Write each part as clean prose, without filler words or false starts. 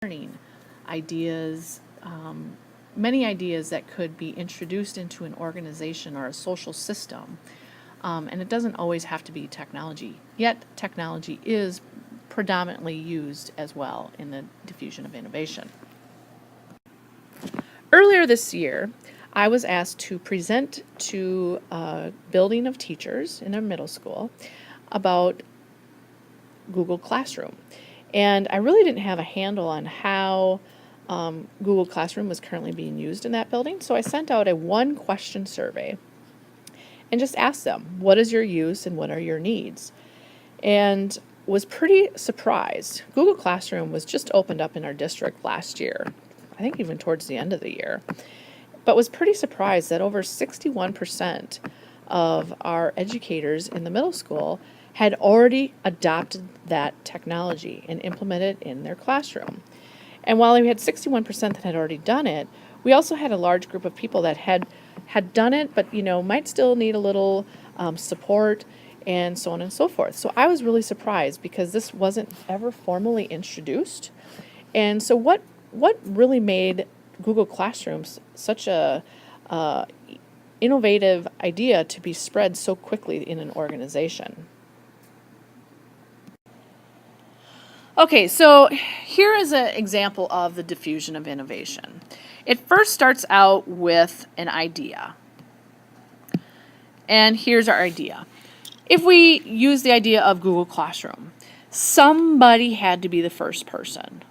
learning ideas, many ideas that could be introduced into an organization or a social system. And it doesn't always have to be technology. Yet technology is predominantly used as well in the diffusion of innovation. Earlier this year, I was asked to present to a building of teachers in their middle school about Google Classroom. And I really didn't have a handle on how Google Classroom was currently being used in that building, so I sent out a one-question survey and just asked them, what is your use and what are your needs? And was pretty surprised. Google Classroom was just opened up in our district last year, I think even towards the end of the year, but was pretty surprised that over 61% of our educators in the middle school had already adopted that technology and implemented it in their classroom. And while we had 61% that had already done it, we also had a large group of people that had done it, but might still need a little support and so on and so forth. So I was really surprised because this wasn't ever formally introduced. And so what really made Google Classrooms such a innovative idea to be spread so quickly in an organization? Okay, so here is an example of the diffusion of innovation. It first starts out with an idea. And here's our idea. If we use the idea of Google Classroom, somebody had to be the first person.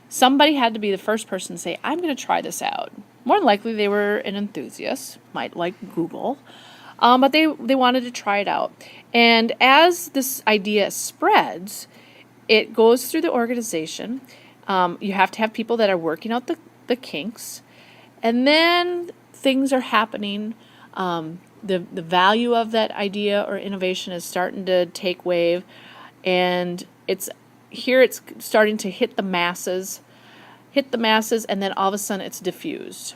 Somebody had to be the first person to say, I'm going to try this out. More than likely they were an enthusiast, might like Google, but they wanted to try it out. And as this idea spreads, it goes through the organization. You have to have people that are working out the kinks. And then things are happening. The value of that idea or innovation is starting to take wave. And it's starting to hit the masses, and then all of a sudden it's diffused.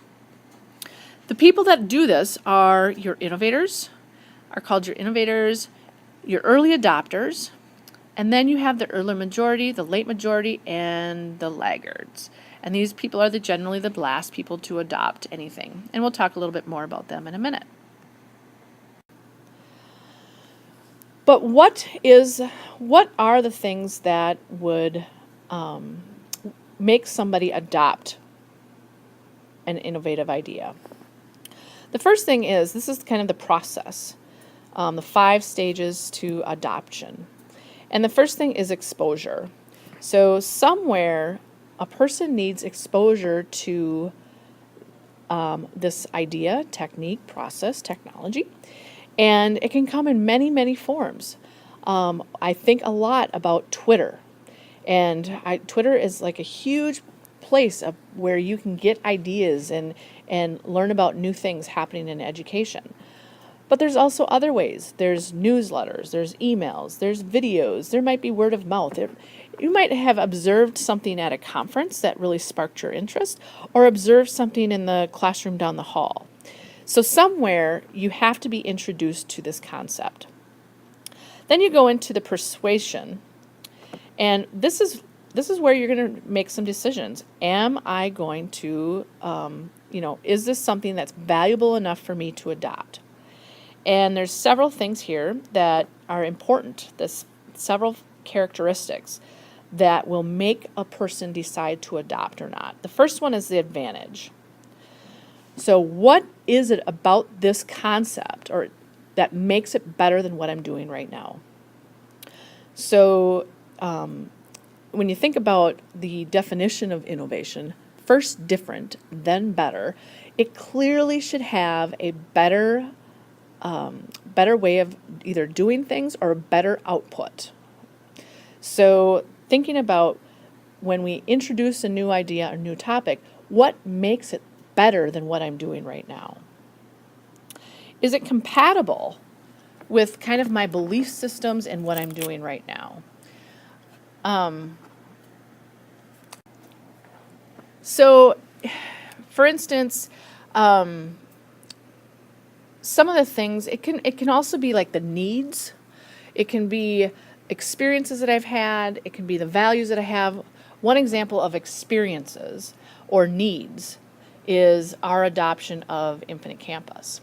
The people that do this are your innovators, your early adopters, and then you have the early majority, the late majority, and the laggards. And these people are generally the last people to adopt anything. And we'll talk a little bit more about them in a minute. But what are the things that would make somebody adopt an innovative idea? The first thing is, this is kind of the process, the 5 stages to adoption. And the first thing is exposure. So somewhere a person needs exposure to this idea, technique, process, technology, and it can come in many, many forms. I think a lot about Twitter, and Twitter is like a huge place where you can get ideas and learn about new things happening in education. But there's also other ways. There's newsletters, there's emails, there's videos, there might be word of mouth. You might have observed something at a conference that really sparked your interest, or observed something in the classroom down the hall. So somewhere you have to be introduced to this concept. Then you go into the persuasion, and this is where you're going to make some decisions. Am I going to, is this something that's valuable enough for me to adopt? And there's several things here that are important. There's several characteristics that will make a person decide to adopt or not. The first one is the advantage. So what is it about this concept or that makes it better than what I'm doing right now? So when you think about the definition of innovation, first different, then better, it clearly should have a better way of either doing things or a better output. So thinking about when we introduce a new idea or new topic, what makes it better than what I'm doing right now? Is it compatible with kind of my belief systems and what I'm doing right now? So, for instance, some of the things, it can also be like the needs. It can be experiences that I've had. It can be the values that I have. One example of experiences or needs is our adoption of Infinite Campus.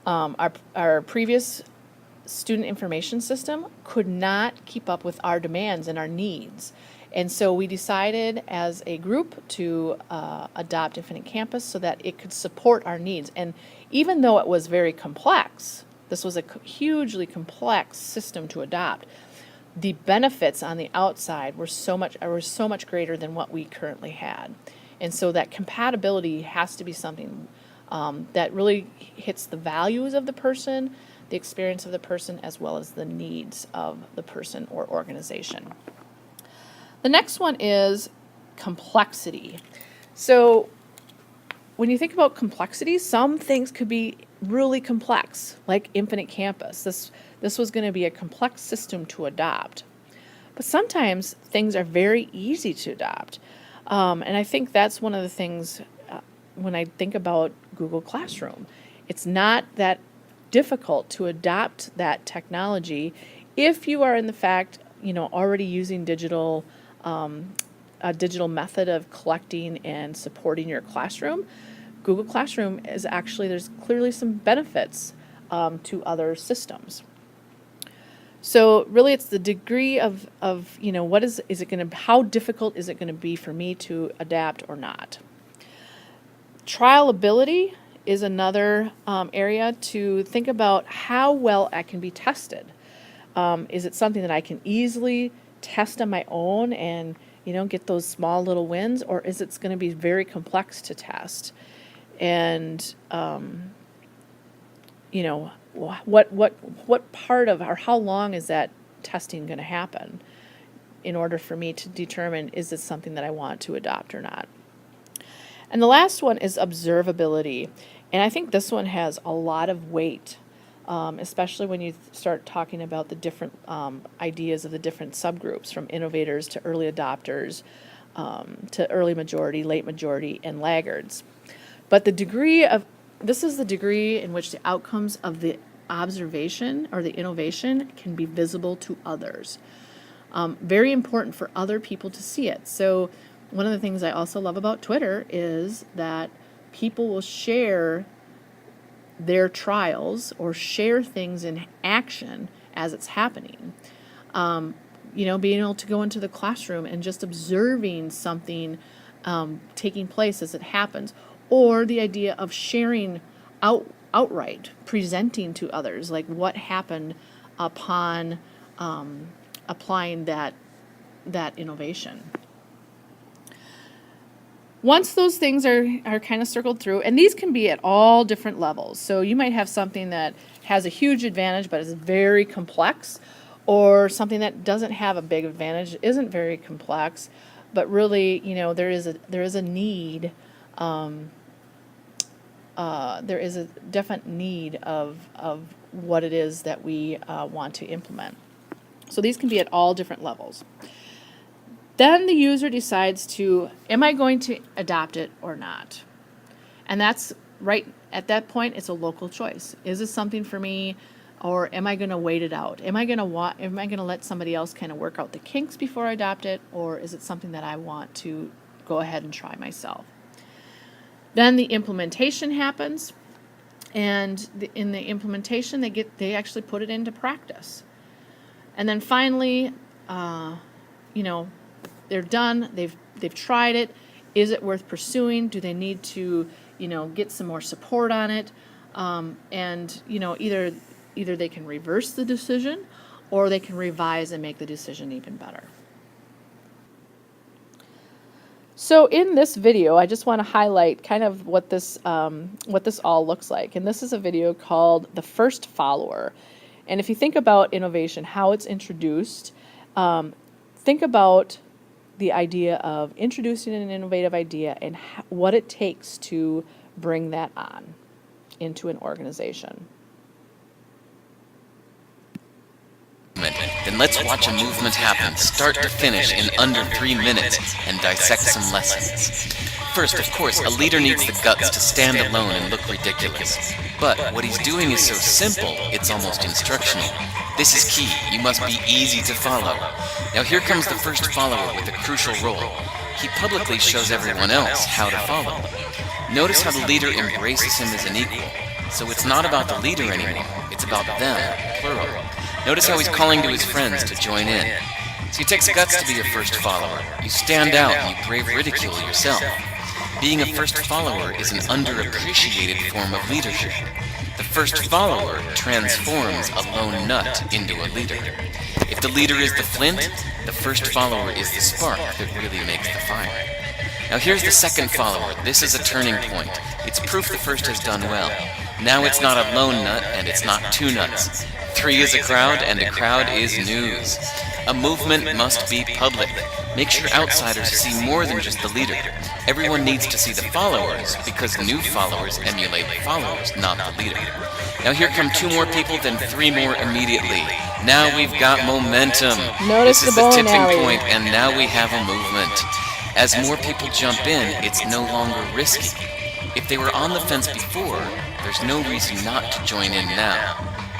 Our previous student information system could not keep up with our demands and our needs. And so we decided as a group to adopt Infinite Campus so that it could support our needs. And even though it was very complex, this was a hugely complex system to adopt, the benefits on the outside were so much greater than what we currently had. And so that compatibility has to be something that really hits the values of the person, the experience of the person, as well as the needs of the person or organization. The next one is complexity. So when you think about complexity, some things could be really complex, like Infinite Campus. This was going to be a complex system to adopt. But sometimes things are very easy to adopt. And I think that's one of the things when I think about Google Classroom. It's not that difficult to adopt that technology if you are in the fact, already using a digital method of collecting and supporting your classroom. Google Classroom is actually, there's clearly some benefits to other systems. So really it's the degree of what is it going to, how difficult is it going to be for me to adapt or not? Trialability is another area to think about how well I can be tested. Is it something that I can easily test on my own and get those small little wins, or is it going to be very complex to test? And what part of, or how long is that testing going to happen in order for me to determine is this something that I want to adopt or not? And the last one is observability. And I think this one has a lot of weight, especially when you start talking about the different ideas of the different subgroups, from innovators to early adopters, to early majority, late majority, and laggards. But this is the degree in which the outcomes of the observation or the innovation can be visible to others. Very important for other people to see it. So one of the things I also love about Twitter is that people will share their trials or share things in action as it's happening. Being able to go into the classroom and just observing something taking place as it happens, or the idea of sharing outright, presenting to others, like what happened upon applying that innovation. Once those things are kind of circled through, and these can be at all different levels. So you might have something that has a huge advantage but is very complex, or something that doesn't have a big advantage, isn't very complex, but really, there is a need. There is a definite need of what it is that we want to implement. So these can be at all different levels. Then the user decides am I going to adopt it or not? And that's right at that point, it's a local choice. Is this something for me, or am I going to wait it out? Am I going to let somebody else kind of work out the kinks before I adopt it, or is it something that I want to go ahead and try myself? Then the implementation happens, and in the implementation they actually put it into practice. And then finally, they're done. They've tried it. Is it worth pursuing? Do they need to, get some more support on it? And either they can reverse the decision, or they can revise and make the decision even better. So in this video, I just want to highlight kind of what this all looks like. And this is a video called The First Follower. And if you think about innovation, how it's introduced, think about the idea of introducing an innovative idea and what it takes to bring that on into an organization. Then let's watch a movement happen, start to finish, in under 3 minutes, and dissect some lessons. First, of course, a leader needs the guts to stand alone and look ridiculous. But what he's doing is so simple, it's almost instructional. This is key. You must be easy to follow. Now here comes the first follower with a crucial role. He publicly shows everyone else how to follow. Notice how the leader embraces him as an equal. So it's not about the leader anymore, it's about them, plural. Notice how he's calling to his friends to join in. See, it takes guts to be a first follower. You stand out and you brave ridicule yourself. Being a first follower is an underappreciated form of leadership. The first follower transforms a lone nut into a leader. If the leader is the flint, the first follower is the spark that really makes the fire. Now here's the second follower. This is a turning point. It's proof the first has done well. Now it's not a lone nut and it's not two nuts. 3 is a crowd and a crowd is news. A movement must be public. Make sure outsiders see more than just the leader. Everyone needs to see the followers because new followers emulate followers, not the leader. Now here come 2 more people, then 3 more immediately. Now we've got momentum. Notice This is the the bowling tipping alley. point, and now we have a movement. As more people jump in, it's no longer risky. If they were on the fence before, there's no reason not to join in now.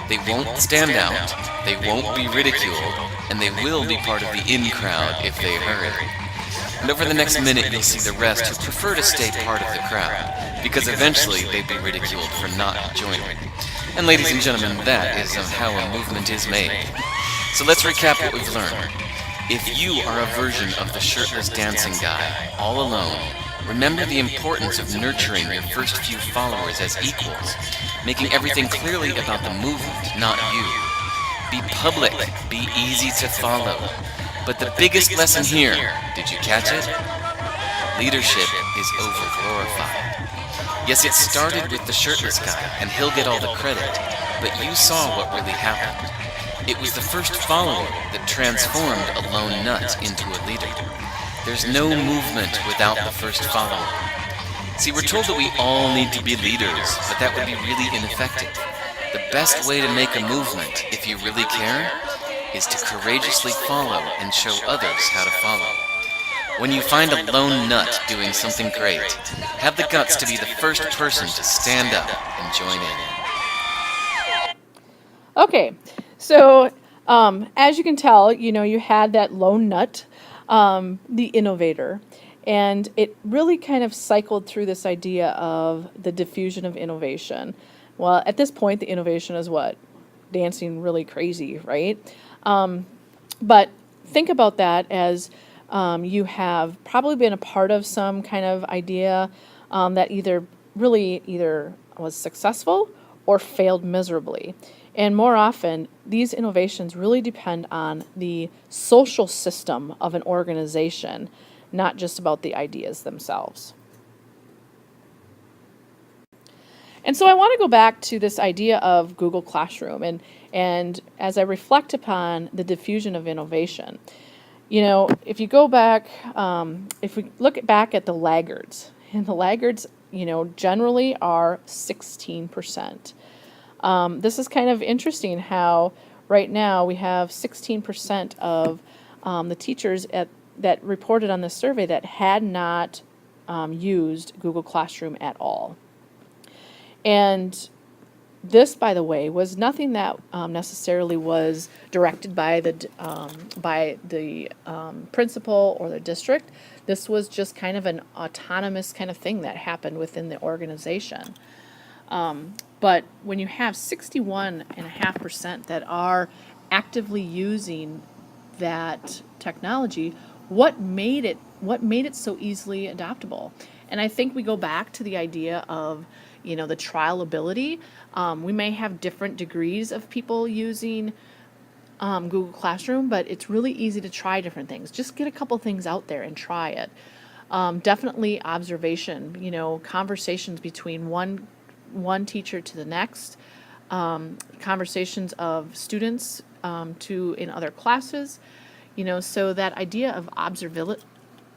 They won't stand out, they won't be ridiculed, and they will be part of the in crowd if they hurry. And over the next minute you'll see the rest who prefer to stay part of the crowd, because eventually they'd be ridiculed for not joining. And ladies and gentlemen, that is how a movement is made. So let's recap what we've learned. If you are a version of the shirtless dancing guy, all alone, remember the importance of nurturing your first few followers as equals, making everything clearly about the movement, not you. Be public, be easy to follow. But the biggest lesson here, did you catch it? Leadership is over-glorified. Yes, it started with the shirtless guy, and he'll get all the credit, but you saw what really happened. It was the first follower that transformed a lone nut into a leader. There's no movement without the first follower. See, we're told that we all need to be leaders, but that would be really ineffective. The best way to make a movement, if you really care, is to courageously follow and show others how to follow. When you find a lone nut doing something great, have the guts to be the first person to stand up and join in. Okay, so as you can tell, you had that lone nut, the innovator, and it really kind of cycled through this idea of the diffusion of innovation. Well, at this point, the innovation is what? Dancing really crazy, right? But think about that as you have probably been a part of some kind of idea that either was successful or failed miserably. And more often, these innovations really depend on the social system of an organization, not just about the ideas themselves. And so I want to go back to this idea of Google Classroom, and as I reflect upon the diffusion of innovation, if you go back, if we look back at the laggards, and the laggards, generally are 16%. This is kind of interesting how right now we have 16% of the teachers that reported on this survey that had not used Google Classroom at all. And this, by the way, was nothing that necessarily was directed by the principal or the district. This was just kind of an autonomous kind of thing that happened within the organization. But when you have 61.5% that are actively using that technology, what made it so easily adoptable? And I think we go back to the idea of the trialability. We may have different degrees of people using Google Classroom, but it's really easy to try different things. Just get a couple things out there and try it. Definitely observation, conversations between one teacher to the next, conversations of students in other classes, so that idea of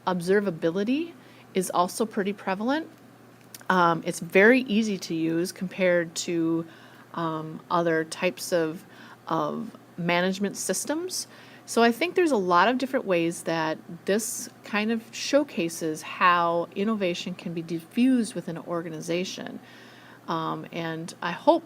observability is also pretty prevalent. It's very easy to use compared to other types of management systems. So I think there's a lot of different ways that this kind of showcases how innovation can be diffused within an organization. And I hope